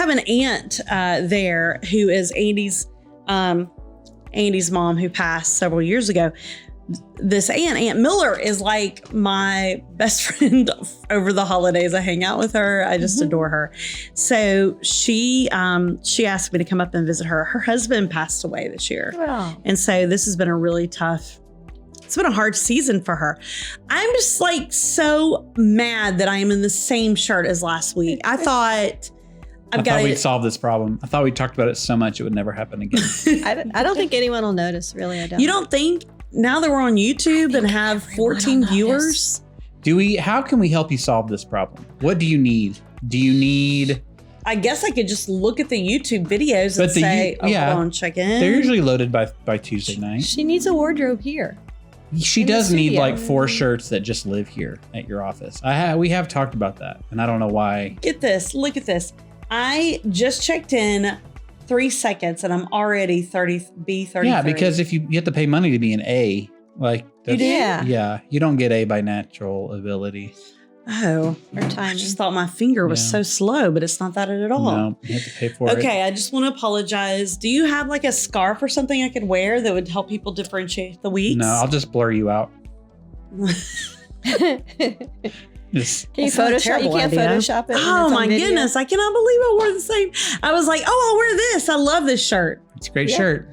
have an aunt there who is Andy's mom, who passed several years ago. This Aunt Miller, is like my best friend over the holidays. I hang out with her. I just adore her. So she asked me to come up and visit her. Her husband passed away this year. Wow. And so this has been a really tough, it's been a hard season for her. I'm just like so mad that I am in the same shirt as last week. I thought we'd solve this problem. I thought we talked about it so much it would never happen again. I don't think anyone will notice, really. I don't. You don't think? Now that we're on YouTube and have 14 viewers? How can we help you solve this problem? What do you need? I guess I could just look at the YouTube videos and say, hold on, check in. They're usually loaded by Tuesday night. She needs a wardrobe here. She does need like 4 shirts that just live here at your office. We have talked about that, and I don't know why. Get this. Look at this. I just checked in 3 seconds and I'm already B33. Yeah, because if you have to pay money to be an A, like you do? Yeah, you don't get A by natural ability. Oh, or timing. I just thought my finger was so slow, but it's not that at all. No, you have to pay for it. Okay, I just want to apologize. Do you have like a scarf or something I could wear that would help people differentiate the weeks? No, I'll just blur you out. Can you Photoshop? You can't Photoshop it. Oh my goodness. I cannot believe I wore the same. I was like, I'll wear this. I love this shirt. It's a great shirt.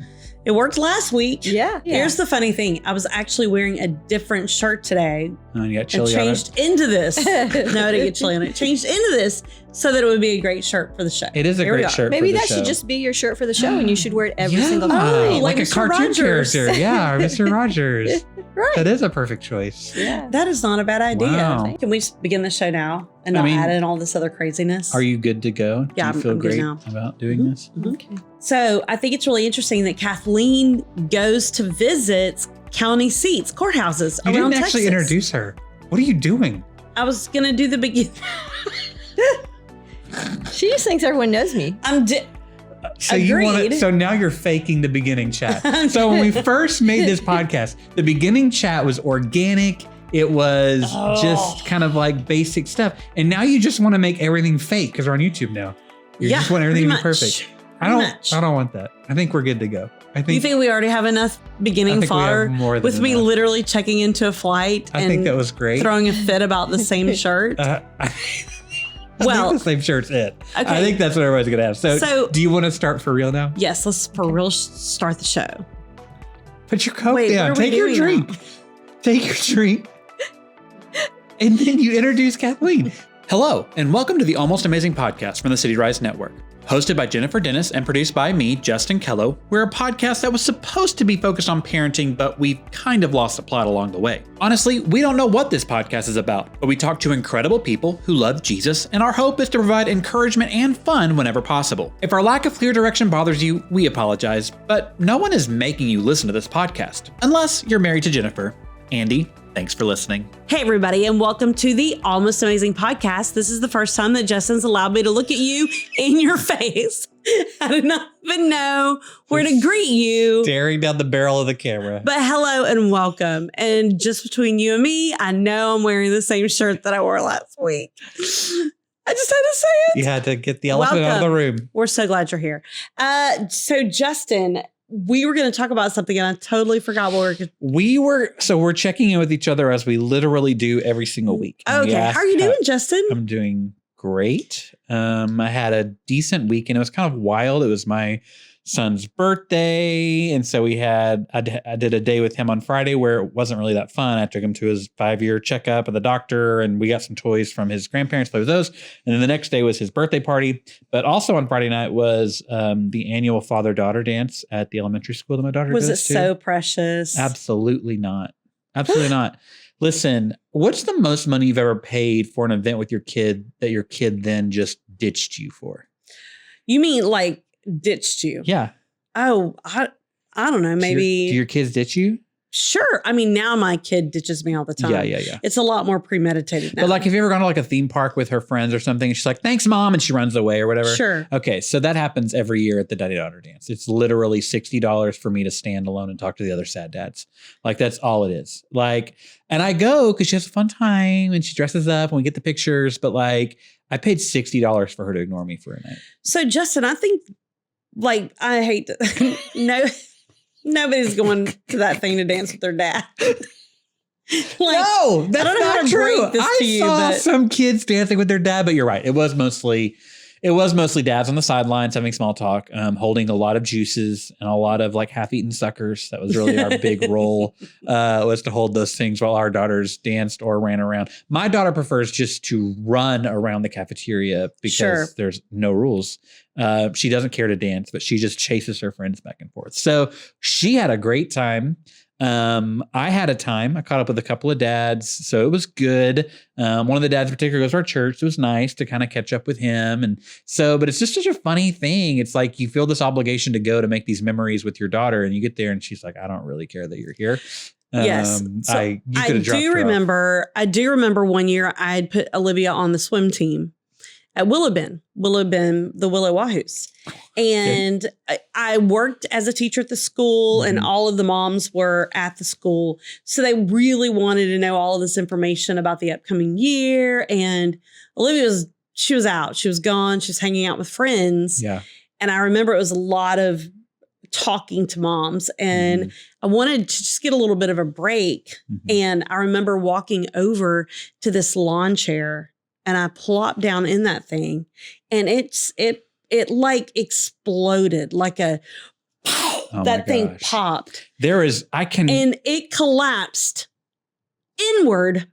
It worked last week. Yeah. Here's the funny thing. I was actually wearing a different shirt today. Oh, you got chili on it. Changed into this. No, I didn't get chili on it. Changed into this so that it would be a great shirt for the show. It is a great shirt. Maybe for the that show. should just be your shirt for the show, and you should wear it every single time. Oh, like a Mr. cartoon Rogers. character. Yeah, or Mr. Rogers. Right. That is a perfect choice. Yeah. That is not a bad idea. Wow. Can we just begin the show now and not add in all this other craziness? Are you good to go? Yeah, Do you feel I'm good great now. about doing this? Mm-hmm. Okay. So I think it's really interesting that Kathleen goes to visit county seats, courthouses You around didn't actually Texas. introduce her. What are you doing? I was going to do the beginning. She just thinks everyone knows me. Agreed. So now you're faking the beginning chat. So when we first made this podcast, the beginning chat was organic. It was just kind of like basic stuff. And now you just want to make everything fake because we're on YouTube now. You just want everything to be perfect. I don't want that. I think we're good to go. You think we already have enough beginning fodder with me literally checking into a flight? I think that was great. Throwing a fit about the same shirt. I think the same shirt's it. Okay. I think that's what everybody's going to have. So do you want to start for real now? Yes, let's for real start the show. Put your Coke down. Take your drink. Now? Take your drink. And then you introduce Kathleen. Hello, and welcome to the Almost Amazing podcast from the CityRise Network. Hosted by Jennifer Dennis and produced by me, Justin Kello, we're a podcast that was supposed to be focused on parenting, but we've kind of lost the plot along the way. Honestly, we don't know what this podcast is about, but we talk to incredible people who love Jesus, and our hope is to provide encouragement and fun whenever possible. If our lack of clear direction bothers you, we apologize, but no one is making you listen to this podcast, unless you're married to Jennifer. Andy, thanks for listening. Hey, everybody, and welcome to the Almost Amazing podcast. This is the first time that Justin's allowed me to look at you in your face. I did not even know where to greet you. Staring down the barrel of the camera. But hello and welcome. And just between you and me, I know I'm wearing the same shirt that I wore last week. I just had to say it. You had to get the elephant out of the room. We're so glad you're here. So Justin, we were going to talk about something and I totally forgot what we're checking in with each other as we literally do every single week. Okay. How are you doing, Justin? I'm doing great. I had a decent week and it was kind of wild. It was my son's birthday. And so I did a day with him on Friday where it wasn't really that fun. I took him to his 5-year checkup at the doctor and we got some toys from his grandparents, played with those. And then the next day was his birthday party. But also on Friday night was the annual father-daughter dance at the elementary school that my daughter goes to. Was it so precious? Absolutely not. Absolutely not. Listen, what's the most money you've ever paid for an event with your kid that your kid then just ditched you for? You mean like ditched you? Yeah. Oh, I don't know. Maybe. Do your kids ditch you? Sure. I mean, now my kid ditches me all the time. Yeah. It's a lot more premeditated now. But like, have you ever gone to like a theme park with her friends or something? And she's like, thanks, Mom. And she runs away or whatever. Sure. Okay. So that happens every year at the daddy-daughter dance. It's literally $60 for me to stand alone and talk to the other sad dads. Like, that's all it is. Like, and I go because she has a fun time and she dresses up and we get the pictures. But like, I paid $60 for her to ignore me for a night. So Justin, I think like, I hate to, nobody's going to that thing to dance with their dad. No, that's not true. I saw some kids dancing with their dad, but you're right. It was mostly dads on the sidelines having small talk, holding a lot of juices and a lot of like half-eaten suckers. That was really our big role, was to hold those things while our daughters danced or ran around. My daughter prefers just to run around the cafeteria because there's no rules. She doesn't care to dance, but she just chases her friends back and forth. So she had a great time. I had a time. I caught up with a couple of dads, so it was good. One of the dads in particular goes to our church. So it was nice to kind of catch up with him. And so, but it's just such a funny thing. It's like you feel this obligation to go to make these memories with your daughter, and you get there and she's like, I don't really care that you're here. Yes. So I do remember one year I had put Olivia on the swim team at Willow Bend, the Willow Wahoos. And I worked as a teacher at the school, and all of the moms were at the school. So they really wanted to know all of this information about the upcoming year. And Olivia she was out. She was gone. She was hanging out with friends. Yeah. And I remember it was a lot of talking to moms, and I wanted to just get a little bit of a break. And I remember walking over to this lawn chair, and I plopped down in that thing, and it like exploded, like that thing popped. And it collapsed inward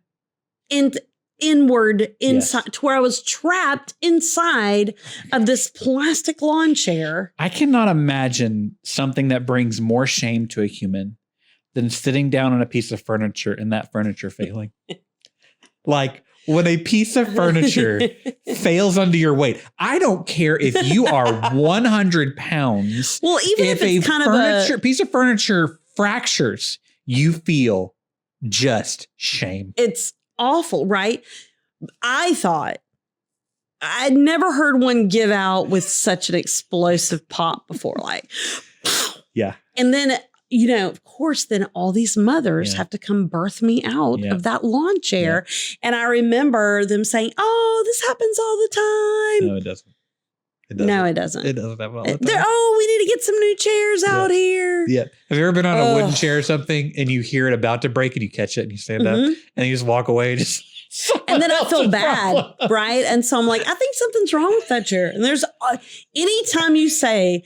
inside to where I was trapped inside of this plastic lawn chair. I cannot imagine something that brings more shame to a human than sitting down on a piece of furniture and that furniture failing. Like, when a piece of furniture fails under your weight, I don't care if you are 100 pounds. Well, even if it's kind of a piece of furniture fractures, you feel just shame. It's awful, right? I thought I'd never heard one give out with such an explosive pop before, like, yeah. And then, of course, then all these mothers have to come birth me out of that lawn chair. Yeah. And I remember them saying, oh, this happens all the time. No, it doesn't. No, it doesn't. It doesn't happen all the time. We need to get some new chairs out here. Yeah. Have you ever been on a wooden chair or something and you hear it about to break and you catch it and you stand up and you just walk away and just... And then I feel bad, right? And so I'm like, I think something's wrong with that chair. And there's anytime you say,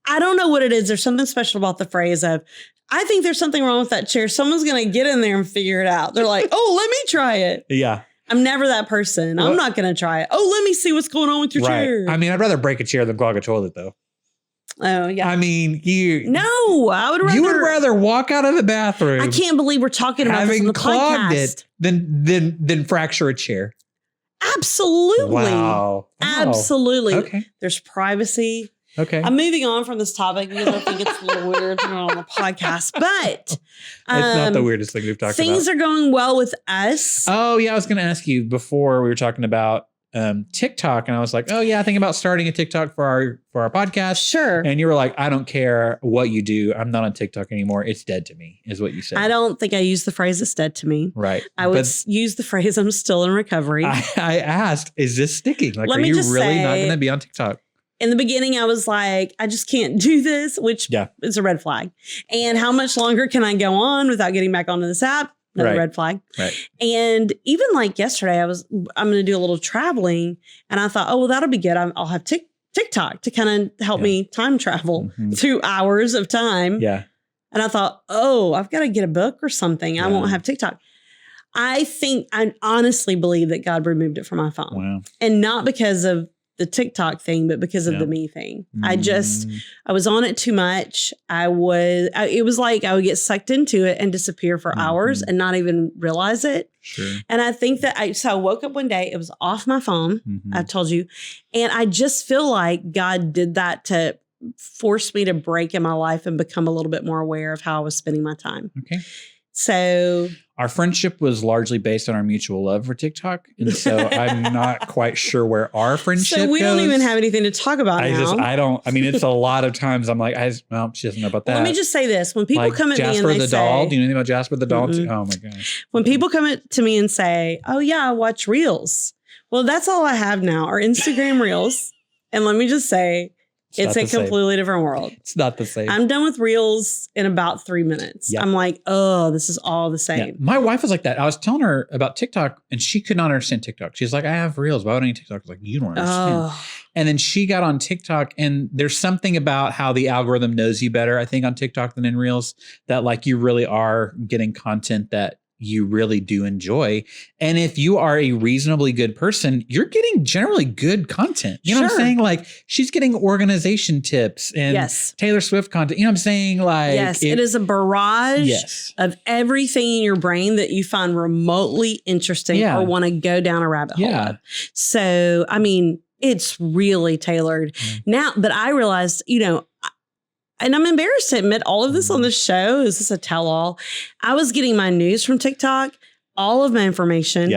I don't know what it is, there's something special about the phrase of, I think there's something wrong with that chair. Someone's going to get in there and figure it out. They're like, oh, let me try it. Yeah. I'm never that person. I'm not going to try it. Oh, let me see what's going on with your chair. I mean, I'd rather break a chair than clog a toilet, though. Oh, yeah. I mean, I would rather walk out of the bathroom. I can't believe we're talking about this on the podcast. Than fracture a chair. Absolutely. Wow. Absolutely. Okay. There's privacy. Okay. I'm moving on from this topic because I think it's a little weird to go on the podcast, but it's not the weirdest thing we've talked about. Things are going well with us. Oh, yeah. I was going to ask you before we were talking about TikTok, and I was like, oh yeah, I think about starting a TikTok for our podcast. Sure. And you were like, I don't care what you do. I'm not on TikTok anymore. It's dead to me, is what you said. I don't think I used the phrase "it's dead to me." Right. I would use the phrase "I'm still in recovery." I asked, is this sticking? Like, are you really not going to be on TikTok? In the beginning, I was like, I just can't do this, which is a red flag. And how much longer can I go on without getting back onto this app? Another red flag. Right. And even like yesterday, I'm going to do a little traveling, and I thought, oh, well, that'll be good. I'll have TikTok to kind of help me time travel through hours of time. Yeah. And I thought, oh, I've got to get a book or something. I won't have TikTok. I honestly believe that God removed it from my phone. Wow. And not because of the TikTok thing, but because of the me thing. I was on it too much. It was like I would get sucked into it and disappear for hours and not even realize it. Sure. And I think that I woke up one day, it was off my phone. I told you. And I just feel like God did that to forced me to break in my life and become a little bit more aware of how I was spending my time. Okay. So our friendship was largely based on our mutual love for TikTok. And so I'm not quite sure where our friendship goes. So we don't even have anything to talk about now. I mean, it's a lot of times I'm like, well, she doesn't know about that. Let me just say this. When people come at me and Jasper they the say, doll. Do you know anything about Jasper the doll? Mm-mm. Oh my gosh. When people come to me and say, oh yeah, I watch Reels. Well, that's all I have now are Instagram Reels. And let me just say, it's a completely different world. It's not the same. I'm done with Reels in about 3 minutes. Yeah. I'm like, oh, this is all the same. Yeah. My wife was like that. I was telling her about TikTok and she could not understand TikTok. She's like, I have Reels. Why would I need TikTok? I was like, you don't understand. Oh. And then she got on TikTok and there's something about how the algorithm knows you better, I think, on TikTok than in Reels, that like you really are getting content that you really do enjoy. And if you are a reasonably good person, you're getting generally good content. You know what I'm saying? Like she's getting organization tips and Taylor Swift content. You know what I'm saying? Like it is a barrage of everything in your brain that you find remotely interesting or want to go down a rabbit hole of. So, I mean, it's really tailored now, but I realized, you know, and I'm embarrassed to admit all of this on the show. Is this a tell-all? I was getting my news from TikTok, all of my information,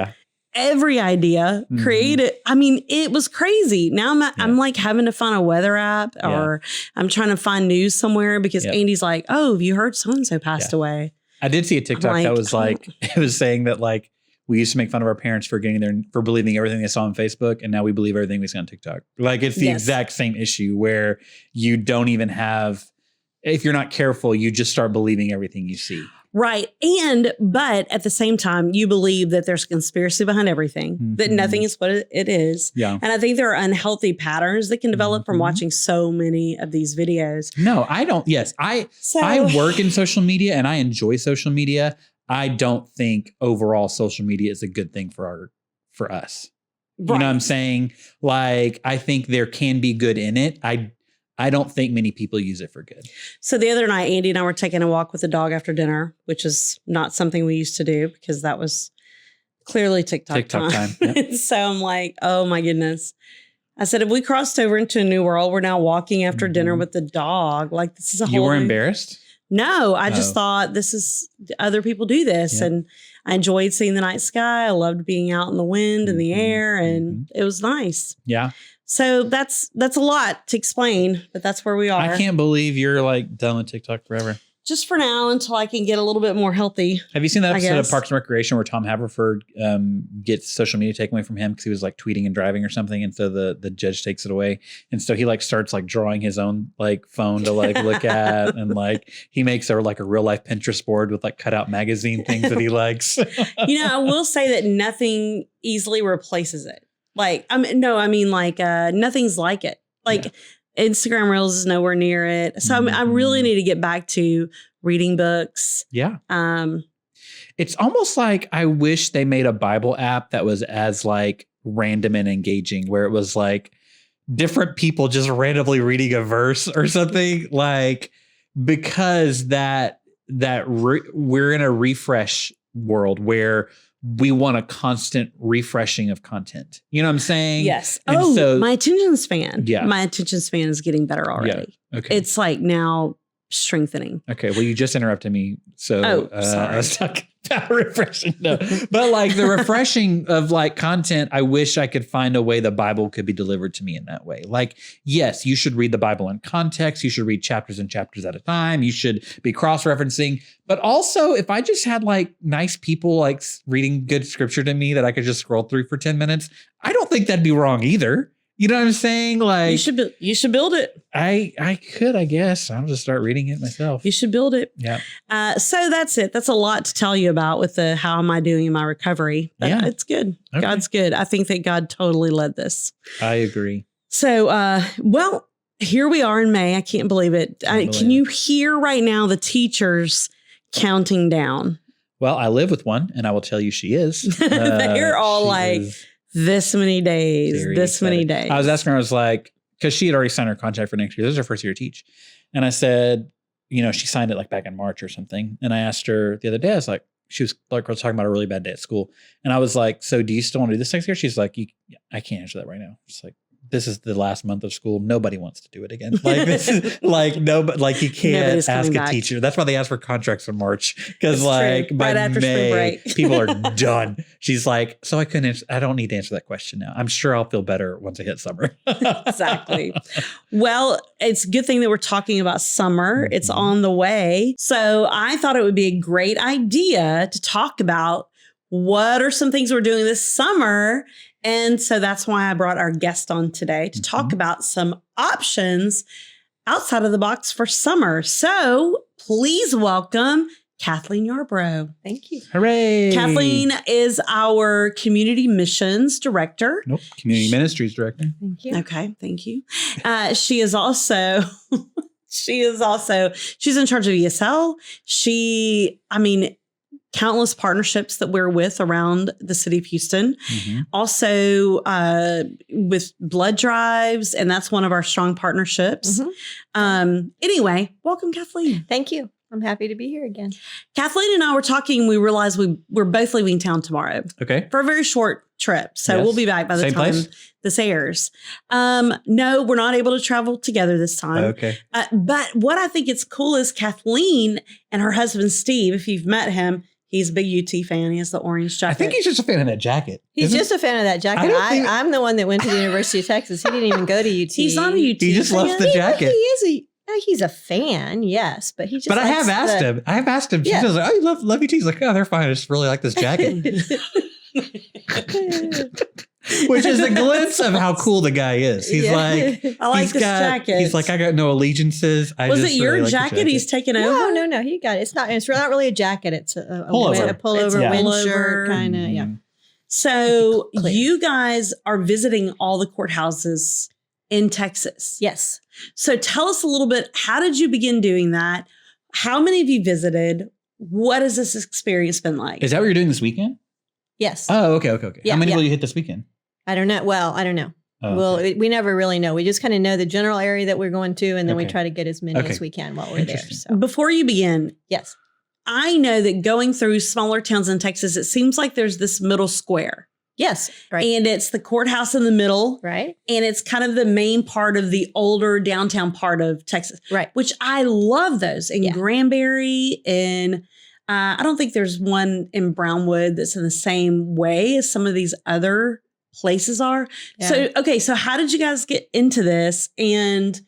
every idea created. I mean, it was crazy. Now I'm like having to find a weather app or I'm trying to find news somewhere because Andy's like, oh, have you heard so-and-so passed away? I did see a TikTok that was like, it was saying that like, we used to make fun of our parents for getting there, for believing everything they saw on Facebook. And now we believe everything we see on TikTok. Like it's the exact same issue where you don't even have, if you're not careful, you just start believing everything you see. Right. But at the same time, you believe that there's a conspiracy behind everything, that nothing is what it is. Yeah. And I think there are unhealthy patterns that can develop from watching so many of these videos. No, I don't. Yes. I work in social media and I enjoy social media. I don't think overall social media is a good thing for us. Right. You know what I'm saying? Like, I think there can be good in it. I don't think many people use it for good. So the other night, Andy and I were taking a walk with the dog after dinner, which is not something we used to do because that was clearly TikTok time. Yep. So I'm like, oh my goodness. I said, if we crossed over into a new world, we're now walking after dinner with the dog. Like this is a whole. You were embarrassed? No, I just thought other people do this. And I enjoyed seeing the night sky. I loved being out in the wind and the air and it was nice. Yeah. So that's a lot to explain, but that's where we are. I can't believe you're like done with TikTok forever. Just for now until I can get a little bit more healthy. Have you seen that episode of Parks and Recreation where Tom Haverford gets social media taken away from him because he was like tweeting and driving or something, and so the judge takes it away, and so he like starts like drawing his own like phone to like look at, and like he makes a real life Pinterest board with like cutout magazine things that he likes. You know, I will say that nothing easily replaces it. Like nothing's like it. Like. Instagram Reels is nowhere near it. So I really need to get back to reading books. Yeah. It's almost like I wish they made a Bible app that was as like random and engaging, where it was like different people just randomly reading a verse or something, like, because we're in a refresh world where we want a constant refreshing of content. You know what I'm saying? Yes. And so my attention span. Yeah. My attention span is getting better already. Yeah. Okay. It's like now strengthening. Okay. Well, you just interrupted me. So sorry. I was talking about refreshing. No, but like the refreshing of like content, I wish I could find a way the Bible could be delivered to me in that way. Like, yes, you should read the Bible in context. You should read chapters and chapters at a time. You should be cross-referencing. But also, if I just had like nice people like reading good scripture to me that I could just scroll through for 10 minutes, I don't think that'd be wrong either. You know what I'm saying? Like you should build it. I could, I guess. I'll just start reading it myself. You should build it. Yeah. So that's it. That's a lot to tell you about with the how am I doing in my recovery. But yeah, it's good. Okay. God's good. I think that God totally led this. I agree. So, well, here we are in May. I can't believe it. Can you hear right now the teachers counting down? Well, I live with one, and I will tell you she is. They're all like. This many days, many days. I was asking her, I was like, because she had already signed her contract for next year. This is her first year to teach. And I said, you know, she signed it like back in March or something. And I asked her the other day, I was like, she was like, we're talking about a really bad day at school. And I was like, so do you still want to do this next year? She's like, I can't answer that right now. It's like, this is the last month of school. Nobody wants to do it again. Like this is like nobody, like you can't ask a teacher. That's why they ask for contracts in March, because like by right after May, spring break, people are done. She's like, so I don't need to answer that question now. I'm sure I'll feel better once I hit summer. Exactly. Well, it's a good thing that we're talking about summer. It's on the way. So I thought it would be a great idea to talk about what are some things we're doing this summer. And so that's why I brought our guest on today to talk about some options outside of the box for summer. So please welcome Kathleen Yarborough. Thank you. Hooray. Kathleen is our Community Missions Director. Nope. Community Ministries Director. Thank you. Okay. Thank you. She is also... she's in charge of ESL. Countless partnerships that we're with around the city of Houston. Also with blood drives, and that's one of our strong partnerships. Anyway, welcome, Kathleen. Thank you. I'm happy to be here again. Kathleen and I were talking. We realized we're both leaving town tomorrow. Okay. For a very short trip. So we'll be back by the time this airs. No, we're not able to travel together this time. Okay. But what I think is cool is Kathleen and her husband, Steve, if you've met him, he's a big UT fan. He has the orange jacket. I think he's just a fan of that jacket. He's just a fan of that jacket. I'm the one that went to the University of Texas. He didn't even go to UT. He's not a UT He just loves the jacket. He's a fan, yes, but he just. But I have asked him. She says, "Oh, you love UT." He's like, "Oh, they're fine. I just really like this jacket." Which is a glimpse of how cool the guy is. He's like, I like this jacket. He's like, I got no allegiances. Was it your jacket he's taken over? No. He got it. It's not really a jacket. It's a pullover, wind shirt kind of. Yeah. So you guys are visiting all the courthouses in Texas. Yes. So tell us a little bit. How did you begin doing that? How many of you visited? What has this experience been like? Is that what you're doing this weekend? Yes. Oh, okay. Yeah, How many will you hit this weekend? I don't know. Well, I don't know. Oh, okay. We never really know. We just kind of know the general area that we're going to, and then we try to get as many as we can while we're there. So. Before you begin, yes, I know that going through smaller towns in Texas, it seems like there's this middle square. Yes, right. And it's the courthouse in the middle. Right. And it's kind of the main part of the older downtown part of Texas. Right. Which I love those in Granbury, and I don't think there's one in Brownwood that's in the same way as some of these other places are. Yeah. So how did you guys get into this, and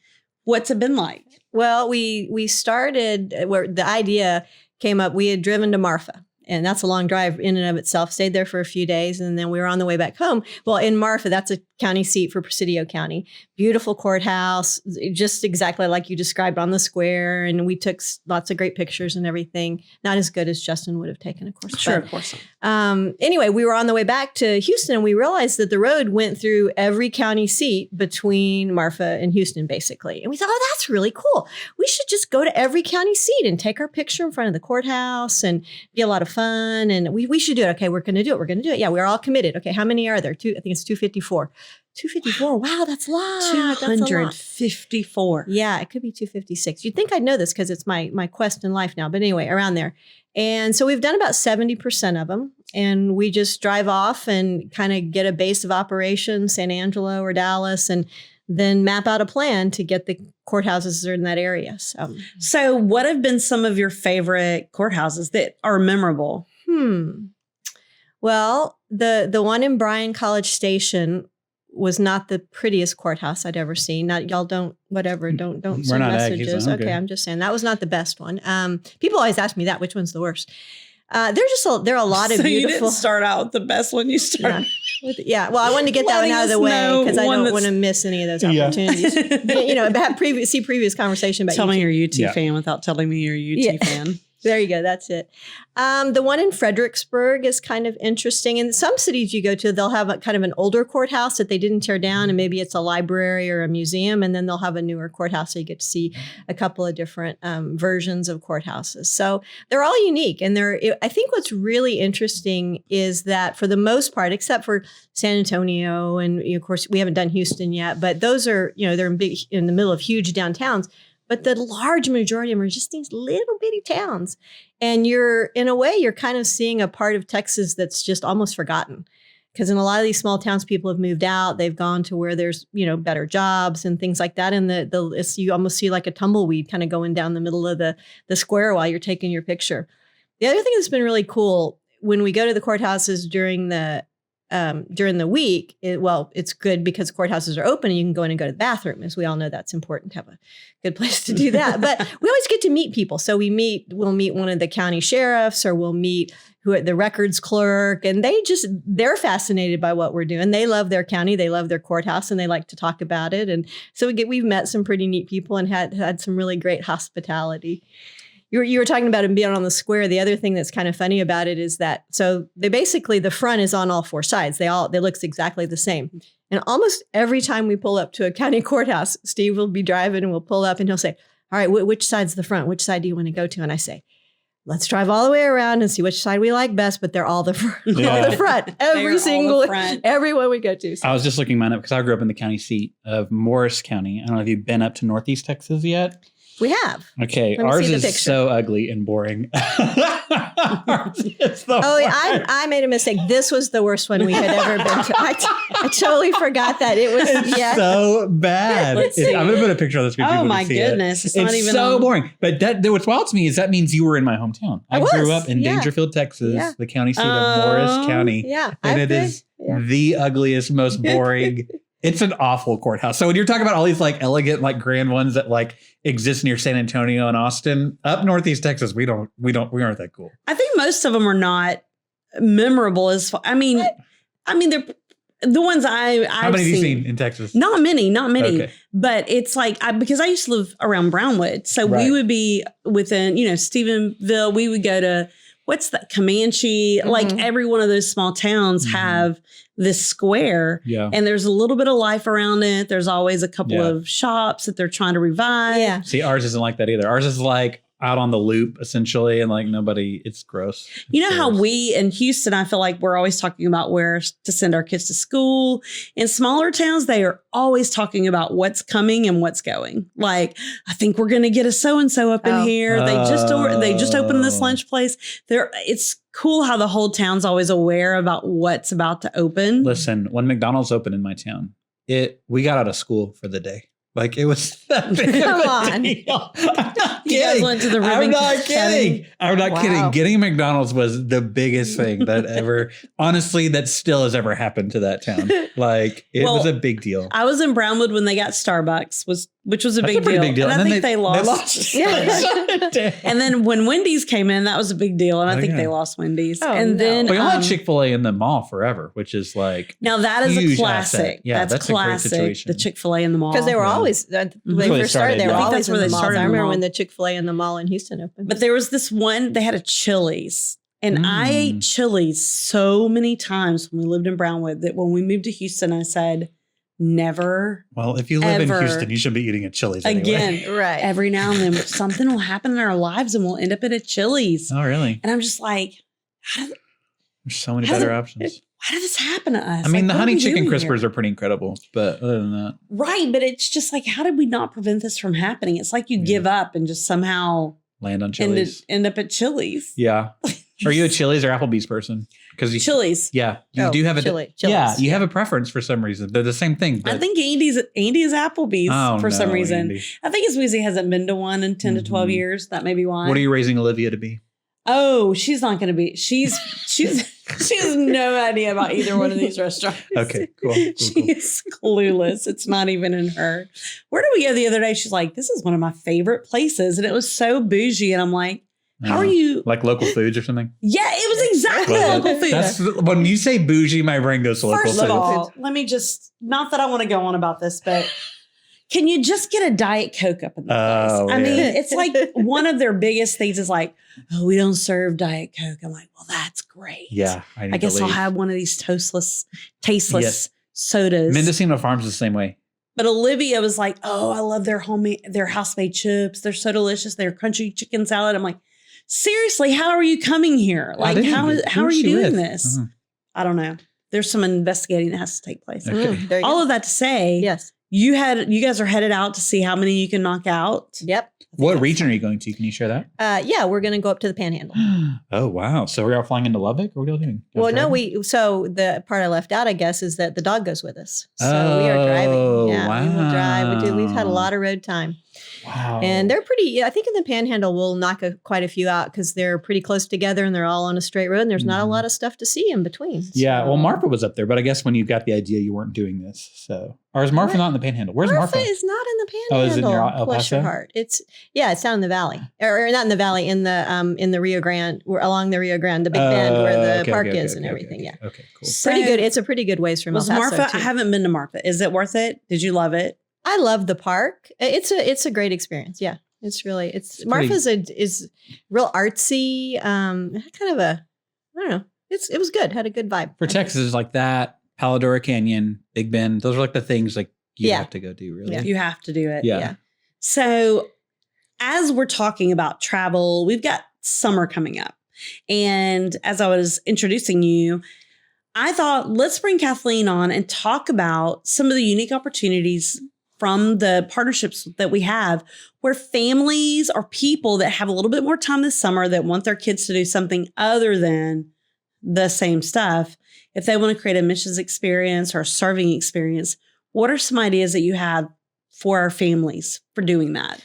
what's it been like? Well, we started where the idea came up. We had driven to Marfa. And that's a long drive in and of itself. Stayed there for a few days, and then we were on the way back home. Well, in Marfa, that's a county seat for Presidio County. Beautiful courthouse, just exactly like you described on the square. And we took lots of great pictures and everything. Not as good as Justin would have taken, of course. Sure, of course. Anyway, we were on the way back to Houston, and we realized that the road went through every county seat between Marfa and Houston, basically. And we thought, oh, that's really cool. We should just go to every county seat and take our picture in front of the courthouse and be a lot of fun. And we should do it. Okay, we're going to do it. Yeah, we're all committed. Okay, how many are there? I think it's 254. 254. Wow, that's a lot. 254. Yeah, it could be 256. You'd think I'd know this because it's my quest in life now. But anyway, around there. And so we've done about 70% of them. And we just drive off and kind of get a base of operations, San Angelo or Dallas, and then map out a plan to get the courthouses that are in that area. So what have been some of your favorite courthouses that are memorable? Well, the one in Bryan College Station was not the prettiest courthouse I'd ever seen. Don't send messages. Okay, I'm just saying that was not the best one. People always ask me that, which one's the worst? There are a lot of beautiful. You didn't start out with the best one. You started. Yeah. Well, I wanted to get that one out of the way because I don't want to miss any of those opportunities. Previous conversation about. Tell me you're a UT fan without telling me you're a UT fan. There you go. That's it. The one in Fredericksburg is kind of interesting. In some cities you go to, they'll have a kind of an older courthouse that they didn't tear down, and maybe it's a library or a museum, and then they'll have a newer courthouse, so you get to see a couple of different versions of courthouses. So they're all unique, and I think what's really interesting is that for the most part, except for San Antonio, and of course we haven't done Houston yet, but those are they're in the middle of huge downtowns. But the large majority of them are just these little bitty towns. And in a way, you're kind of seeing a part of Texas that's just almost forgotten. Because in a lot of these small towns, people have moved out. They've gone to where there's, better jobs and things like that. And you almost see like a tumbleweed kind of going down the middle of the square while you're taking your picture. The other thing that's been really cool when we go to the courthouses during the week, it's good because courthouses are open and you can go in and go to the bathroom. As we all know, that's important to have a good place to do that. But we always get to meet people. So we'll meet one of the county sheriffs, or we'll meet the records clerk, and they're fascinated by what we're doing. They love their county, they love their courthouse, and they like to talk about it. And so we've met some pretty neat people and had some really great hospitality. You were talking about them being on the square. The other thing that's kind of funny about it is that, so the front is on all four sides. They look exactly the same. And almost every time we pull up to a county courthouse, Steve will be driving and we'll pull up and he'll say, all right, which side's the front? Which side do you want to go to? And I say, let's drive all the way around and see which side we like best, but they're all the front. All the front. Everyone we go to. So. I was just looking mine up because I grew up in the county seat of Morris County. I don't know if you've been up to Northeast Texas yet. We have. Okay, ours is so ugly and boring. I made a mistake. This was the worst one we had ever been to. I totally forgot that. It was so bad. I'm going to put a picture on the screen. Oh my goodness. It's not even so boring. But what's wild to me is that means you were in my hometown. I grew up in Dangerfield, Texas, the county seat of Morris County. Yeah. And it is the ugliest, most boring. It's an awful courthouse. So when you're talking about all these like elegant, like grand ones that like exist near San Antonio and Austin, up Northeast Texas, we aren't that cool. I think most of them are not memorable I mean, they're the ones I've seen. How many have you seen in Texas? Not many. Okay. But it's like, because I used to live around Brownwood. So we would be within, Stephenville, we would go to, what's that, Comanche? Mm-hmm. Like every one of those small towns have this square. Yeah. And there's a little bit of life around it. There's always a couple of shops that they're trying to revive. Yeah. See, ours isn't like that either. Ours is like out on the loop essentially. And like it's gross. How we in Houston, I feel like we're always talking about where to send our kids to school. In smaller towns, they are always talking about what's coming and what's going. Like, I think we're going to get a so-and-so up in here. They just opened this lunch place. It's cool how the whole town's always aware about what's about to open. Listen, when McDonald's opened in my town, we got out of school for the day. Like it was that big Come of a on. deal. I'm not kidding. You guys went to the I'm not kidding. I'm not kidding. Getting McDonald's was the biggest thing that still has ever happened to that town. Like it was a big deal. I was in Brownwood when they got Starbucks, which was a big deal. And I think they lost. And then when Wendy's came in, that was a big deal. And I think they lost Wendy's. Then we all had Chick-fil-A in the mall forever, which is like now that is a classic. Asset. Yeah, that's classic. A great situation. The Chick-fil-A in the mall. Because they were always when they first started, they were always where they started. I remember when the Chick-fil-A in the mall in Houston opened. But there was this one, they had a Chili's. And I ate Chili's so many times when we lived in Brownwood that when we moved to Houston, I said, never. Well, if you live in Houston, you should be eating at Chili's anyway. Again, right. Every now and then something will happen in our lives and we'll end up at a Chili's. Oh, really? And I'm just like, there's so many better options. Why did this happen to us? I mean, the honey chicken crispers are pretty incredible, but other than that. Right. But it's just like, how did we not prevent this from happening? It's like you give up and just somehow land on Chili's. End up at Chili's. Yeah. Are you a Chili's or Applebee's person? Because Chili's. Yeah. You do have Chili's. Yeah. You have a preference for some reason. They're the same thing. I think Andy is Applebee's for some reason. Andy. I think it's because he hasn't been to one in 10 to 12 years. That may be why. What are you raising Olivia to be? Oh, she's not going to be. She has no idea about either one of these restaurants. Okay, cool. She's clueless. It's not even in her. Where did we go the other day? She's like, this is one of my favorite places. And it was so bougie. And I'm like, how are you? Like local foods or something? Yeah, it was exactly local food. When you say bougie, my brain goes to local food. First of all, let me just, not that I want to go on about this, but can you just get a Diet Coke up in the place? I mean, it's like one of their biggest things is like, oh, we don't serve Diet Coke. I'm like, well, that's great. Yeah. I guess I'll have one of these tasteless sodas. Mendocino Farms is the same way. But Olivia was like, oh, I love their house-made chips. They're so delicious. Their crunchy chicken salad. I'm like, seriously, how are you coming here? Like, how are you doing this? Mm-hmm. I don't know. There's some investigating that has to take place. All of that to say, yes. You guys are headed out to see how many you can knock out. Yep. What region are you going to? Can you share that? Yeah, we're going to go up to the Panhandle. Oh, wow. So we are flying into Lubbock? Or what are you doing? Well, no, so the part I left out, I guess, is that the dog goes with us. So we are driving. Yeah, wow. we will drive. We've had a lot of road time. Wow. And they're I think in the Panhandle, we'll knock quite a few out because they're pretty close together and they're all on a straight road and there's not a lot of stuff to see in between. Yeah. So. Well, Marfa was up there, but I guess when you got the idea, you weren't doing this. So, or is Marfa not in the Panhandle? Where's Marfa? Marfa is not in the Panhandle. Oh, is it near El Bless your Paso? heart. It's down in the valley, or not in the valley, in the Rio Grande, along the Rio Grande, the Big Bend where the park is and everything. Yeah. Okay. Cool. So, pretty good. It's a pretty good ways from El Paso. Marfa? Too. I haven't been to Marfa. Is it worth it? Did you love it? I love the park. It's a great experience. Yeah. Marfa's is real artsy. Kind of I don't know. It was good. Had a good vibe. For Texas, like that, Paladora Canyon, Big Bend, those are like the things like you have to go do, really. Yeah. You have to do it. Yeah. So as we're talking about travel, we've got summer coming up. And as I was introducing you, I thought let's bring Kathleen on and talk about some of the unique opportunities from the partnerships that we have where families or people that have a little bit more time this summer that want their kids to do something other than the same stuff. If they want to create a missions experience or a serving experience, what are some ideas that you have for our families for doing that?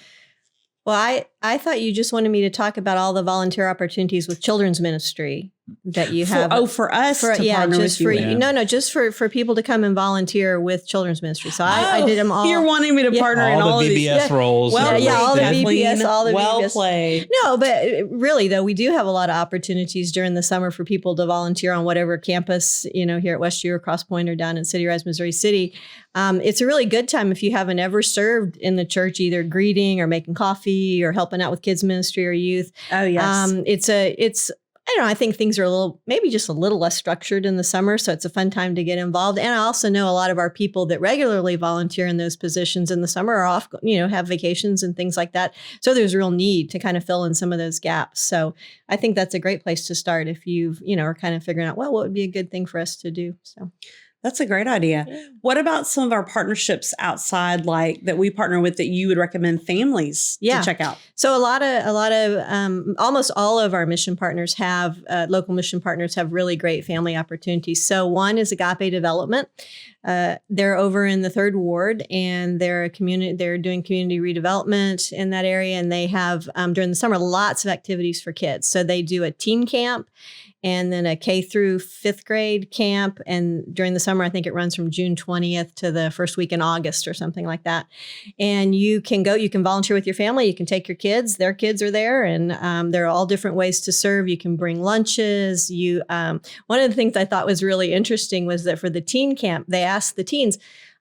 Well, I thought you just wanted me to talk about all the volunteer opportunities with children's ministry that you have. For us to partner just with for you. No, just for people to come and volunteer with children's ministry. So I did them all. You're wanting me to partner in all the of VBS these roles. Well, all the Kathleen, VBS, all the well VBS. played. No, but really though, we do have a lot of opportunities during the summer for people to volunteer on whatever campus, here at Westview or Cross Point or down in CityRise, Missouri City. It's a really good time if you haven't ever served in the church, either greeting or making coffee or helping out with kids ministry or youth. Oh, yes. It's I don't know. I think things are maybe just a little less structured in the summer. So it's a fun time to get involved. And I also know a lot of our people that regularly volunteer in those positions in the summer are off, have vacations and things like that. So there's real need to kind of fill in some of those gaps. So I think that's a great place to start if you've, are kind of figuring out, what would be a good thing for us to do. So. That's a great idea. Yeah. What about some of our partnerships outside, like that we partner with, that you would recommend families to check out? So a lot of almost all of our mission partners local mission partners have really great family opportunities. So one is Agape Development. They're over in the 3rd Ward, and they're doing community redevelopment in that area, and they have during the summer lots of activities for kids. So they do a teen camp, and then a K through 5th grade camp. And during the summer, I think it runs from June 20th to the first week in August or something like that. And you can volunteer with your family. You can take your kids, their kids are there. And there are all different ways to serve. You can bring lunches. One of the things I thought was really interesting was that for the teen camp, they asked the teens,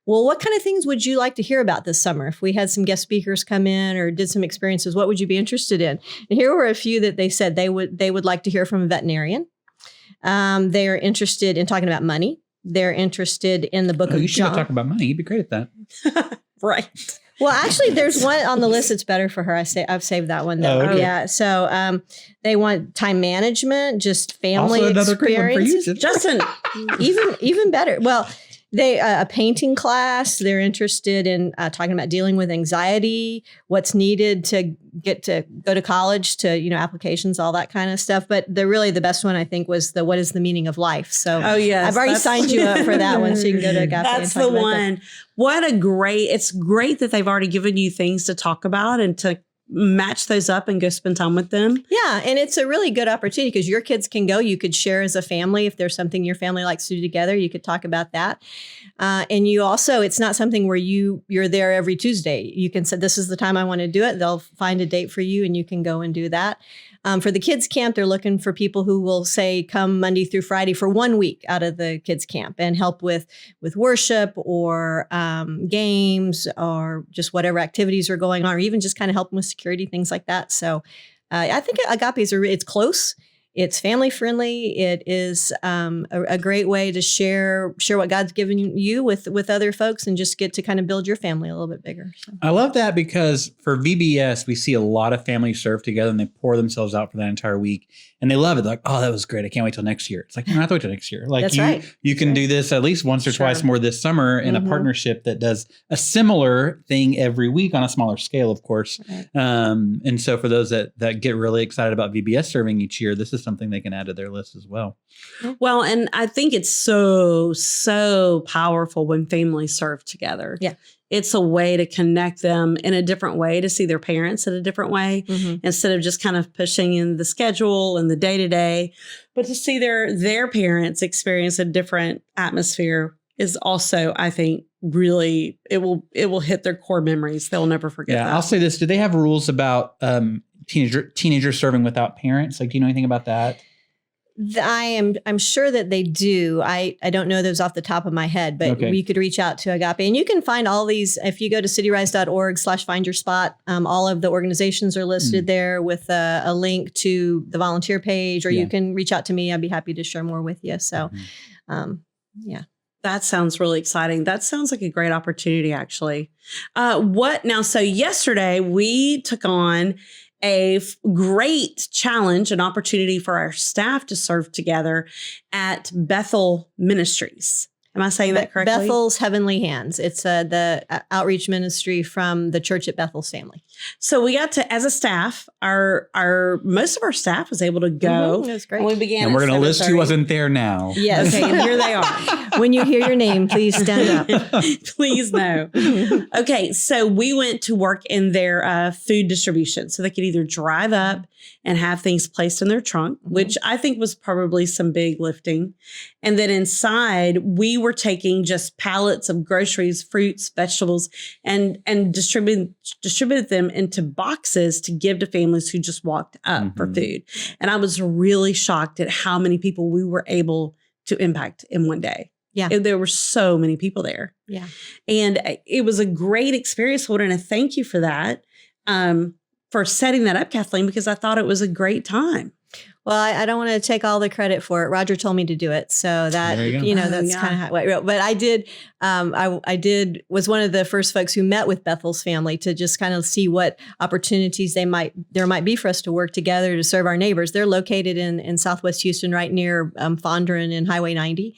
well, what kind of things would you like to hear about this summer? If we had some guest speakers come in or did some experiences, what would you be interested in? And here were a few that they said they would like to hear from a veterinarian. They're interested in talking about money. They're interested in the book of John. You should talk about money. You'd be great at that. Right. Well, actually, there's one on the list that's better for her. I've saved that one though. Okay. Yeah. So they want time management, just family also another experiences. Great one for you, Justin, even better. Well, they a painting class. They're interested in talking about dealing with anxiety, what's needed to get to go to college, to applications, all that kind of stuff. But the best one I think was what is the meaning of life. So I've already signed you up for that one, so you can go to Agape. That's the one. It's great that they've already given you things to talk about and to match those up and go spend time with them. Yeah. And it's a really good opportunity because your kids can go. You could share as a family. If there's something your family likes to do together, you could talk about that. And you also, it's not something where you're there every Tuesday. You can say, this is the time I want to do it. They'll find a date for you and you can go and do that. For the kids camp, they're looking for people who will say come Monday through Friday for 1 week out of the kids camp and help with worship or games or just whatever activities are going on, or even just kind of help them with security, things like that. So I think Agape it's close. It's family friendly. It is a great way to share what God's given you with other folks and just get to kind of build your family a little bit bigger. So. I love that because for VBS, we see a lot of families serve together and they pour themselves out for that entire week. And they love it. They're like, oh, that was great. I can't wait till next year. It's like, you don't have to wait till next year. Like That's right. You can do this at least once or twice more this summer in a partnership that does a similar thing every week on a smaller scale, of course. Right. And so for those that get really excited about VBS serving each year, this is something they can add to their list as well. Well, and I think it's so powerful when families serve together. Yeah. It's a way to connect them in a different way, to see their parents in a different way, instead of just kind of pushing in the schedule and the day-to-day, but to see their parents experience a different atmosphere is also, I think, really, it will hit their core memories. They'll never forget that. I'll say this. Do they have rules about teenagers serving without parents? Like, do you know anything about that? I'm sure that they do. I don't know those off the top of my head, but we could reach out to Agape. And you can find all these, if you go to cityrise.org/findyourspot, all of the organizations are listed there with a link to the volunteer page, or you can reach out to me. I'd be happy to share more with you. So, That sounds really exciting. That sounds like a great opportunity, actually. So yesterday we took on a great challenge, an opportunity for our staff to serve together at Bethel Ministries. Am I saying that correctly? Bethel's Heavenly Hands. It's the outreach ministry from the church at Bethel's family. So we got to, as a staff, our most of our staff was able to go. It was great. And we began. And we're going to list who wasn't there now. Yes. Okay, and here they are. When you hear your name, please stand up. Please no. Okay, so we went to work in their food distribution, so they could either drive up and have things placed in their trunk, which I think was probably some big lifting. And then inside, we were taking just pallets of groceries, fruits, vegetables, and distributed them into boxes to give to families who just walked up for food. And I was really shocked at how many people we were able to impact in one day. Yeah. There were so many people there. Yeah. And it was a great experience. I want to thank you for that. For setting that up, Kathleen, because I thought it was a great time. Well, I don't want to take all the credit for it. Roger told me to do it. So that, that's kind of how I wrote. But I did, was one of the first folks who met with Bethel's family to just kind of see what opportunities there might be for us to work together to serve our neighbors. They're located in Southwest Houston, right near Fondren and Highway 90.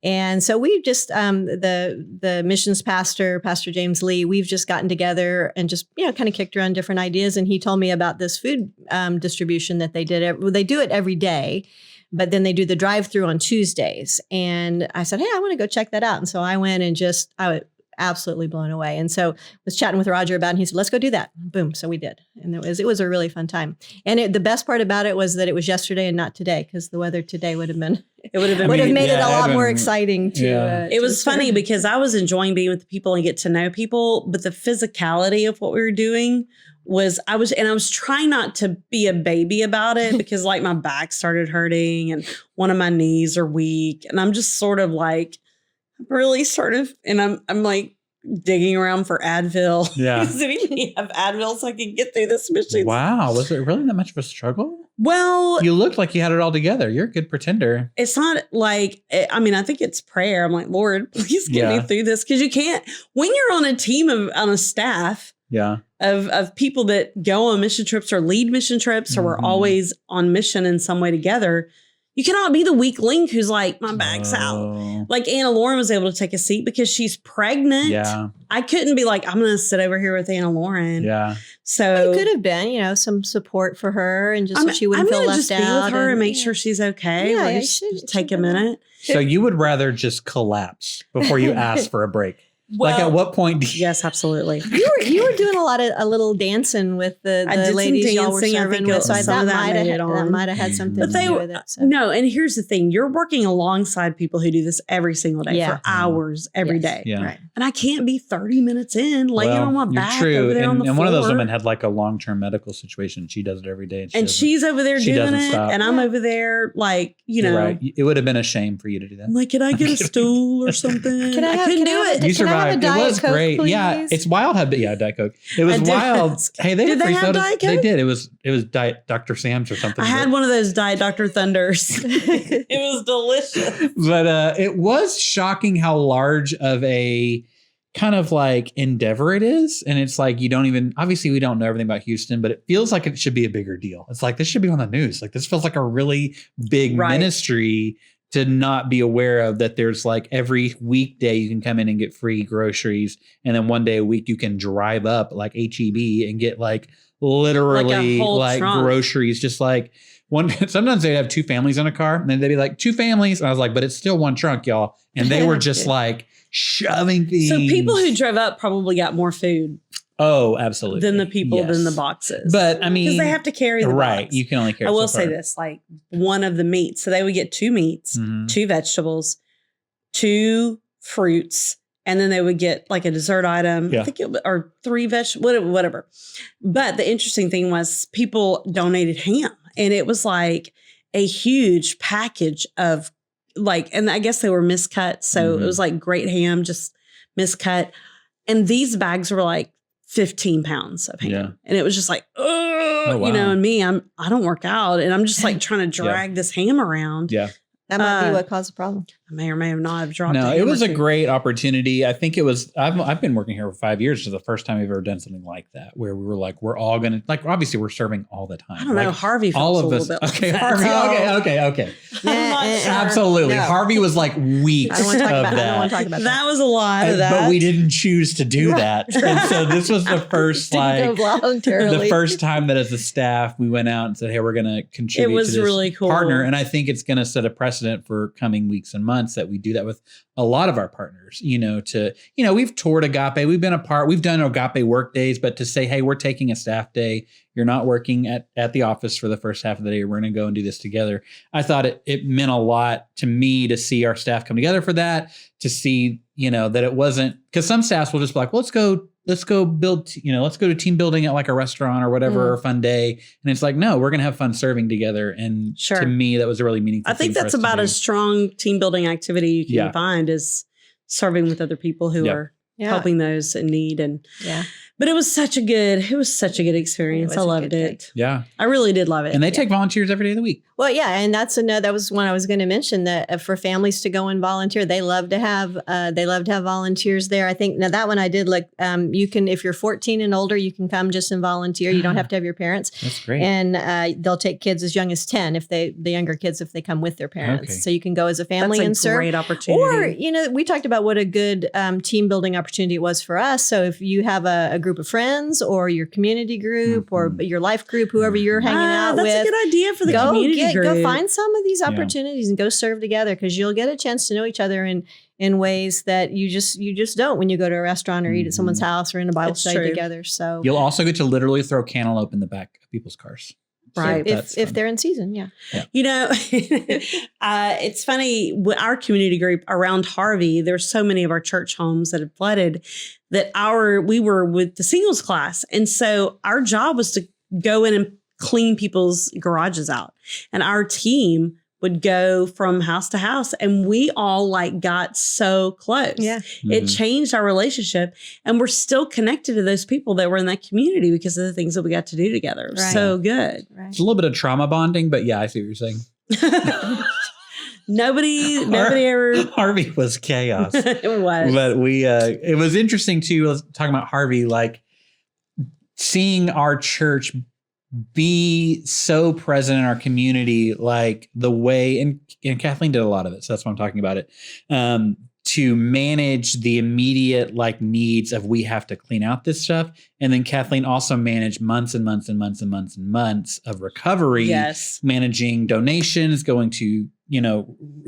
And so we've just, the missions pastor, Pastor James Lee, we've just gotten together and just, kind of kicked around different ideas. And he told me about this food distribution that they did. They do it every day, but then they do the drive-through on Tuesdays. And I said, hey, I want to go check that out. And so I went and I was absolutely blown away. And so I was chatting with Roger about it, and he said, let's go do that. Boom. So we did. And it was a really fun time. And the best part about it was that it was yesterday and not today, because the weather today would have made it a lot more exciting to. It was funny because I was enjoying being with the people and get to know people, but the physicality of what we were doing was I was trying not to be a baby about it because like my back started hurting and one of my knees are weak, and I'm just sort of like really and I'm like digging around for Advil. Yeah. Does anybody have Advil so I can get through this mission? Wow. Was it really that much of a struggle? Well, you looked like you had it all together. You're a good pretender. It's not like, I think it's prayer. I'm like, Lord, please get me through this. Because you can't, when you're on a team on a staff of people that go on mission trips or lead mission trips or we're always on mission in some way together, you cannot be the weak link who's like, my back's out. Like Anna Lauren was able to take a seat because she's pregnant. Yeah. I couldn't be like, I'm going to sit over here with Anna Lauren. Yeah. So it could have been, some support for her and just so she wouldn't feel left just out. Be with her and make sure she's okay. Yeah, just take a minute. So you would rather just collapse before you ask for a break? Well, like at what point? Yes, absolutely. You were doing a little dancing with the ladies y'all were serving with, so that might have had something to do with it. So. No, and here's the thing: you're working alongside people who do this every single day for hours every day. Yeah. Right. And I can't be 30 minutes in laying on my back over there on the floor. And one of those women had like a long-term medical situation. She does it every day. And she's over there doing it. Stop. And I'm over there like, You're right. It would have been a shame for you to do that. I'm like, can I get a stool or something? I couldn't do it. You survived. It was Coke, great. Please? Yeah. It's wild how Diet Coke. It was wild. Hey, did they have Diet Coke? They did. It was Diet Dr. Sam's or something. I had one of those Diet Dr. Thunders. It was delicious. But it was shocking how large of a kind of like endeavor it is. And it's like, obviously we don't know everything about Houston, but it feels like it should be a bigger deal. It's like, this should be on the news. Like, this feels like a really big ministry to not be aware of, that there's like every weekday you can come in and get free groceries. And then one day a week you can drive up like HEB and get like literally like groceries, just like sometimes they'd have 2 families in a car, and then they'd be like 2 families. And I was like, but it's still 1 trunk, y'all. And they were just like shoving things. So people who drove up probably got more food. Oh, absolutely. Than the people than the boxes. But I mean, because they have to carry the box. You can only carry. I will say this, like one of the meats. So they would get 2 meats, 2 vegetables, 2 fruits, and then they would get like a dessert item. I think or 3 vegetables, whatever. But the interesting thing was people donated ham, and it was like a huge package of like, and I guess they were miscut. So it was like great ham, just miscut. And these bags were like 15 pounds of ham. Yeah. And it was just like, wow. And me, I don't work out, and I'm just like trying to drag this ham around. Yeah. That might be what caused the problem. I may or may have not have dropped. No, it was a great opportunity. I think it was. I've been working here for 5 years. It's the first time we've ever done something like that, where we were like, we're all gonna like. Obviously, we're serving all the time. I don't know. Harvey felt all of us. Okay, Harvey. Okay. I'm not sure. Absolutely. No. Harvey was like weeks of that. I don't want to talk about that. That was a lot of that. But we didn't choose to do that. And so this was the first the first time that as a staff we went out and said, hey, we're going to contribute. It was to this really cool partner. And I think it's going to set a precedent for coming weeks and months that we do that with a lot of our partners, we've toured Agape. We've done Agape work days, but to say, hey, we're taking a staff day. You're not working at the office for the first half of the day. We're going to go and do this together. I thought it meant a lot to me to see our staff come together for that, to see, that it wasn't, because some staffs will just be like, well, let's go build, let's go to team building at like a restaurant or whatever, or a fun day. And it's like, no, we're going to have fun serving together. And to me, that was a really meaningful thing. I think that's about a strong team building activity you can find, is serving with other people who are helping those in need. And but it was such a good experience. I loved it. Yeah. I really did love it. And they take volunteers every day of the week. Well, yeah. And that was one I was going to mention, that for families to go and volunteer, they love to have volunteers there. I think now that one I did look, you can, if you're 14 and older, you can come just and volunteer. You don't have to have your parents. That's great. And they'll take kids as young as 10 the younger kids, if they come with their parents. Okay. So you can go as a family and serve. Great opportunity. Or, we talked about what a good team building opportunity it was for us. So if you have a group of friends, or your community group, or your life group, whoever you're hanging out with. That's a good idea for the community group. Go find some of these opportunities and go serve together, because you'll get a chance to know each other in ways that you just don't when you go to a restaurant or eat at someone's house or in a Bible study together. So you'll also get to literally throw cantaloupe in the back of people's cars. Right. If they're in season. Yeah. It's funny, our community group around Harvey, there's so many of our church homes that had flooded that we were with the singles class. And so our job was to go in and clean people's garages out. And our team would go from house to house, and we all got so close. Yeah. It changed our relationship, and we're still connected to those people that were in that community because of the things that we got to do together. Right. So good. Right. It's a little bit of trauma bonding, but yeah, I see what you're saying. Nobody ever. Harvey was chaos. It was. But it was interesting too, talking about Harvey, like seeing our church be so present in our community, like the way, and Kathleen did a lot of it. So that's why I'm talking about it. To manage the immediate needs of, we have to clean out this stuff. And then Kathleen also managed months and months and months and months and months of recovery, managing donations, going to,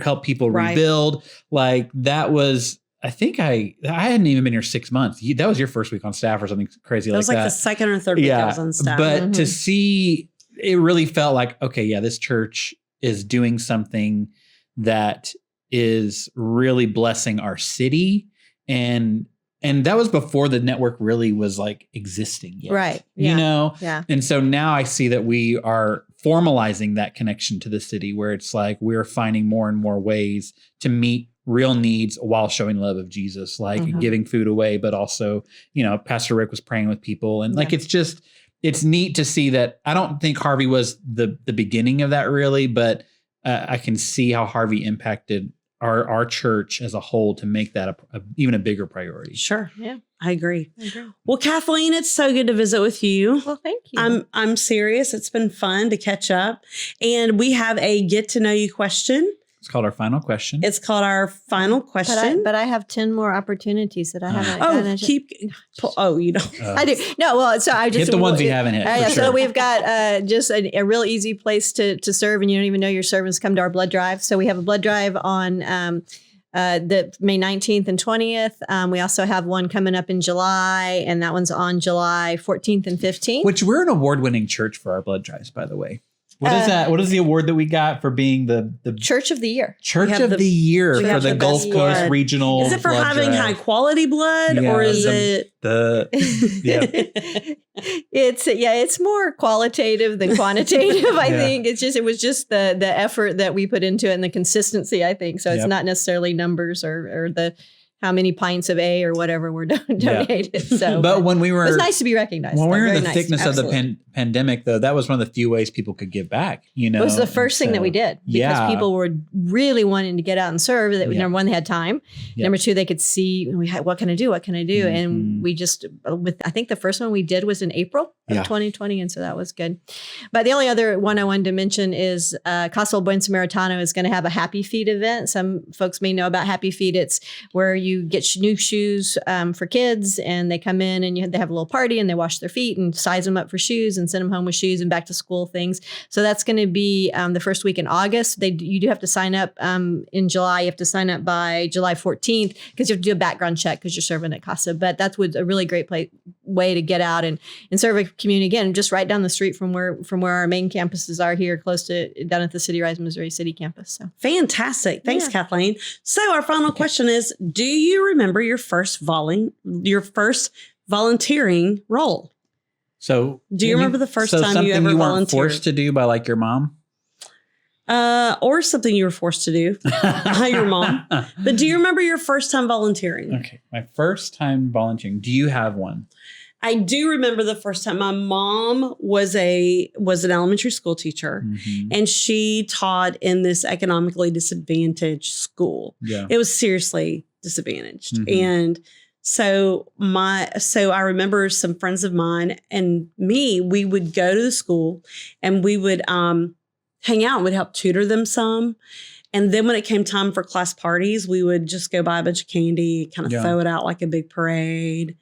help people rebuild. That was, I think I hadn't even been here 6 months. That was your first week on staff or something crazy like that. It was the second or third week I was on staff. But to see, it really felt like, okay, yeah, this church is doing something that is really blessing our city. And And that was before the network really was like existing yet. Right. You know? Yeah. And so now I see that we are formalizing that connection to the city where it's like we're finding more and more ways to meet real needs while showing love of Jesus, like giving food away, but also, you know, Pastor Rick was praying with people. And like, it's neat to see that. I don't think Harvey was the beginning of that really, but I can see how Harvey impacted our church as a whole to make that even a bigger priority. Sure. Yeah. I agree. Well, Kathleen, it's so good to visit with you. Well, thank you. I'm serious. It's been fun to catch up. And we have a get to know you question. It's called our final question. It's called our final question. But I have 10 more opportunities that I haven't gotten. You don't. I do. No, well, so I just hit the ones you haven't hit. Sure. So we've got just a real easy place to serve, and you don't even know your servants. Come to our blood drive. So we have a blood drive on the May 19th and 20th. We also have one coming up in July, and that one's on July 14th and 15th. Which we're an award-winning church for our blood drives, by the way. What is that? What is the award that we got for being the Church of the Year? Church of the Year for the Gulf Coast blood. Regional. Is it for having high quality blood, or is it It's more qualitative than quantitative. I think it was just the effort that we put into it and the consistency. I think so. It's not necessarily numbers or the how many pints of A or whatever were donated. So, but when we were, it was nice to be recognized. When we were in the thickness of the pandemic, though, that was one of the few ways people could give back. You know, it was the first thing that we did because people were really wanting to get out and serve. That number one, they had time. Number two, they could see what can I do? What can I do? And we just I think the first one we did was in April of 2020, and so that was good. But the only other one I wanted to mention is Casa Buen Samaritano is going to have a Happy Feet event. Some folks may know about Happy Feet. It's where you get new shoes for kids, and they come in and they have a little party and they wash their feet and size them up for shoes and send them home with shoes and back to school things. So that's going to be the first week in August. You do have to sign up in July. You have to sign up by July 14th because you have to do a background check because you're serving at Casa. But that's a really great way to get out and serve a community, again, just right down the street from where our main campuses are here, close to down at the CityRise Missouri City campus. So fantastic. Thanks, Kathleen. So our final question is, do you remember your first volunteering role? So do you remember the first time you ever volunteered? Something you weren't forced to do by like your mom? Or something you were forced to do by your mom. But do you remember your first time volunteering? Okay. My first time volunteering. Do you have one? I do remember the first time. My mom was an elementary school teacher, and she taught in this economically disadvantaged school. Yeah. It was seriously disadvantaged. And so I remember some friends of mine and me, we would go to the school and we would hang out and would help tutor them some. And then when it came time for class parties, we would just go buy a bunch of candy, kind of throw it out like a big parade.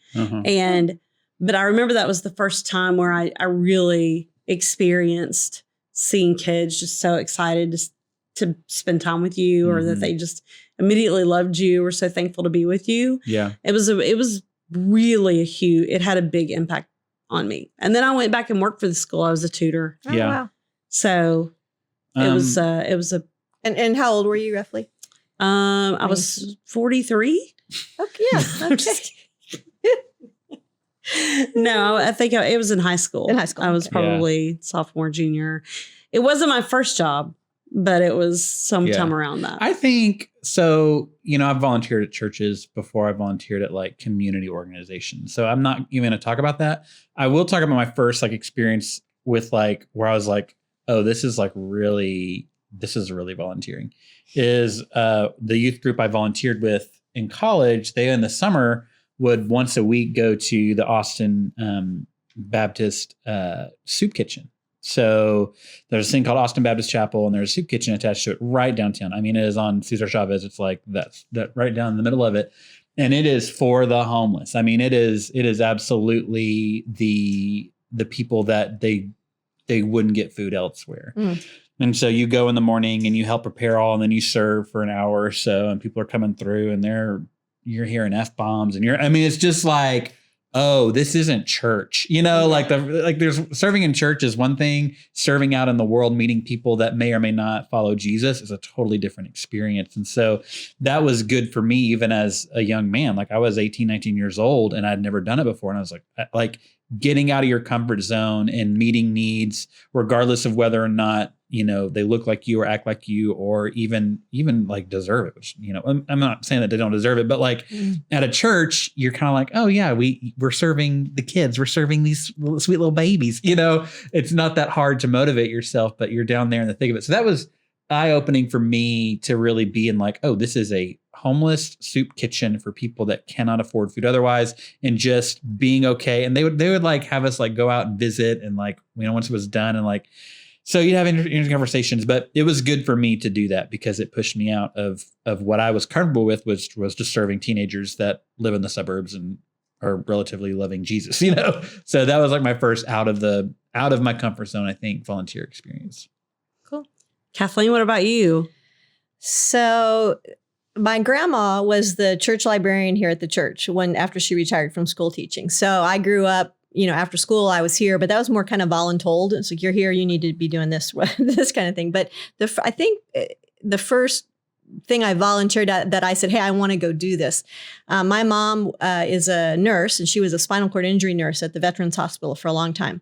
But I remember that was the first time where I really experienced seeing kids just so excited to spend time with you, or that they just immediately loved you or so thankful to be with you. Yeah. It was really it had a big impact on me. And then I went back and worked for the school. I was a tutor. Oh, wow. So it was a. And how old were you roughly? I was 43. Okay. Yeah. Okay. No, I think it was in high school. In high school. I was probably sophomore, junior. It wasn't my first job, but it was sometime around that. I think so. You know, I've volunteered at churches before. I volunteered at like community organizations. So I'm not even going to talk about that. I will talk about my first like experience with like where I was like, oh, this is really volunteering. Is the youth group I volunteered with in college. They in the summer would once a week go to the Austin Baptist soup kitchen. So there's a thing called Austin Baptist Chapel, and there's a soup kitchen attached to it right downtown. I mean, it is on Cesar Chavez. It's like that right down in the middle of it. And it is for the homeless. I mean, it is absolutely the people that they wouldn't get food elsewhere. And so you go in the morning and you help prepare all, and then you serve for an hour or so, and people are coming through and you're hearing F-bombs and it's just like, oh, this isn't church, like there's serving in church is one thing. Serving out in the world, meeting people that may or may not follow Jesus is a totally different experience. And so that was good for me, even as a young man. Like I was 18, 19 years old and I'd never done it before. And I was like getting out of your comfort zone and meeting needs, regardless of whether or not, they look like you or act like you, or even like deserve it, which, I'm not saying that they don't deserve it, but like at a church, you're kind of like, oh yeah, we're serving the kids. We're serving these sweet little babies. It's not that hard to motivate yourself, but you're down there in the thick of it. So that was eye-opening for me to really be in like, oh, this is a homeless soup kitchen for people that cannot afford food otherwise, and just being okay. And they would like have us like go out and visit, and like, once it was done, and like, so you'd have interesting conversations, but it was good for me to do that because it pushed me out of what I was comfortable with, was just serving teenagers that live in the suburbs and are relatively loving Jesus, So that was like my first out of my comfort zone, I think, volunteer experience. Cool. Kathleen, what about you? So my grandma was the church librarian here at the church after she retired from school teaching. So I grew up, after school I was here, but that was more kind of voluntold. It's like, you're here, you need to be doing this, this kind of thing. But I think the first thing I volunteered at that I said, hey, I want to go do this. My mom is a nurse, and she was a spinal cord injury nurse at the Veterans Hospital for a long time.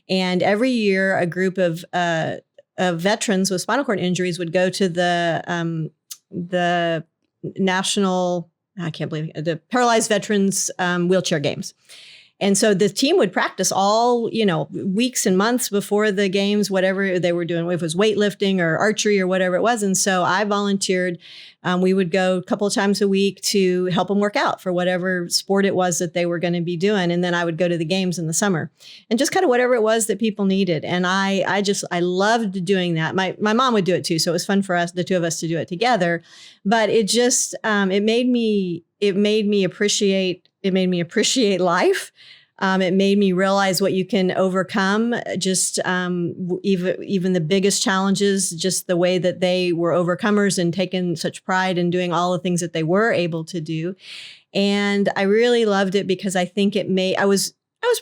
And every year a group of veterans with spinal cord injuries would go to the national, I can't believe it, the Paralyzed Veterans Wheelchair Games. And so the team would practice all, weeks and months before the games, whatever they were doing, if it was weightlifting or archery or whatever it was. And so I volunteered. We would go a couple of times a week to help them work out for whatever sport it was that they were going to be doing. And then I would go to the games in the summer and just kind of whatever it was that people needed. And I loved doing that. My mom would do it too. So it was fun for us, the two of us, to do it together. But it just, it made me appreciate life. It made me realize what you can overcome, just even the biggest challenges, just the way that they were overcomers and taking such pride in doing all the things that they were able to do. And I really loved it because I think I was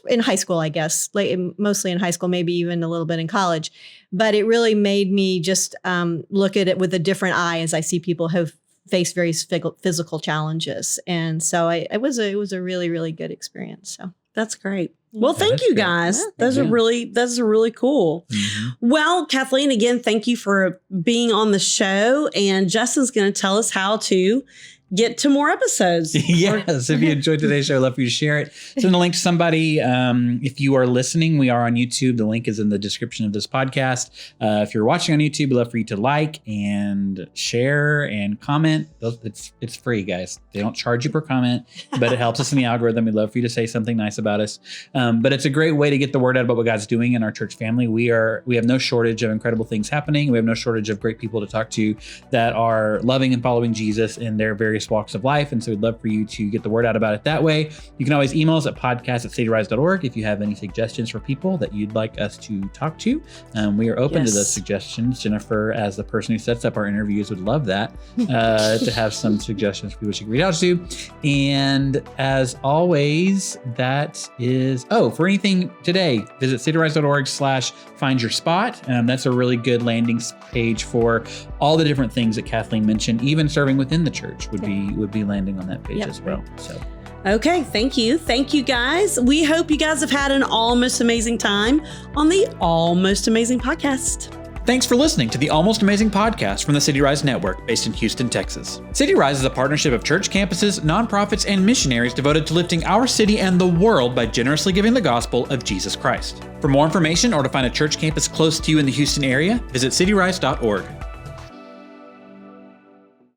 in high school, I guess, mostly in high school, maybe even a little bit in college, but it really made me just look at it with a different eye as I see people have faced very physical challenges. And so it was a really, really good experience. So that's great. Well, thank you guys. Yeah, those are really cool. Mm-hmm. Well, Kathleen, again, thank you for being on the show. And Justin's going to tell us how to get to more episodes. Yes. If you enjoyed today's show, I'd love for you to share it. Send a link to somebody. If you are listening, we are on YouTube. The link is in the description of this podcast. If you're watching on YouTube, I'd love for you to like and share and comment. It's free, guys. They don't charge you per comment, but it helps us in the algorithm. We'd love for you to say something nice about us. But it's a great way to get the word out about what God's doing in our church family. We have no shortage of incredible things happening. We have no shortage of great people to talk to that are loving and following Jesus in their various walks of life. And so we'd love for you to get the word out about it that way. You can always email us at podcast@cityrise.org if you have any suggestions for people that you'd like us to talk to. We are open to those suggestions. Jennifer, as the person who sets up our interviews, would love that, to have some suggestions for people she can reach out to. And as always, that is, for anything today, visit cityrise.org/findyourspot. That's a really good landing page for all the different things that Kathleen mentioned. Even serving within the church would be landing on that page as well. So. Okay, thank you. Thank you, guys. We hope you guys have had an almost amazing time on the Almost Amazing Podcast. Thanks for listening to the Almost Amazing Podcast from the CityRise Network, based in Houston, Texas. CityRise is a partnership of church campuses, nonprofits, and missionaries devoted to lifting our city and the world by generously giving the gospel of Jesus Christ. For more information or to find a church campus close to you in the Houston area, visit cityrise.org.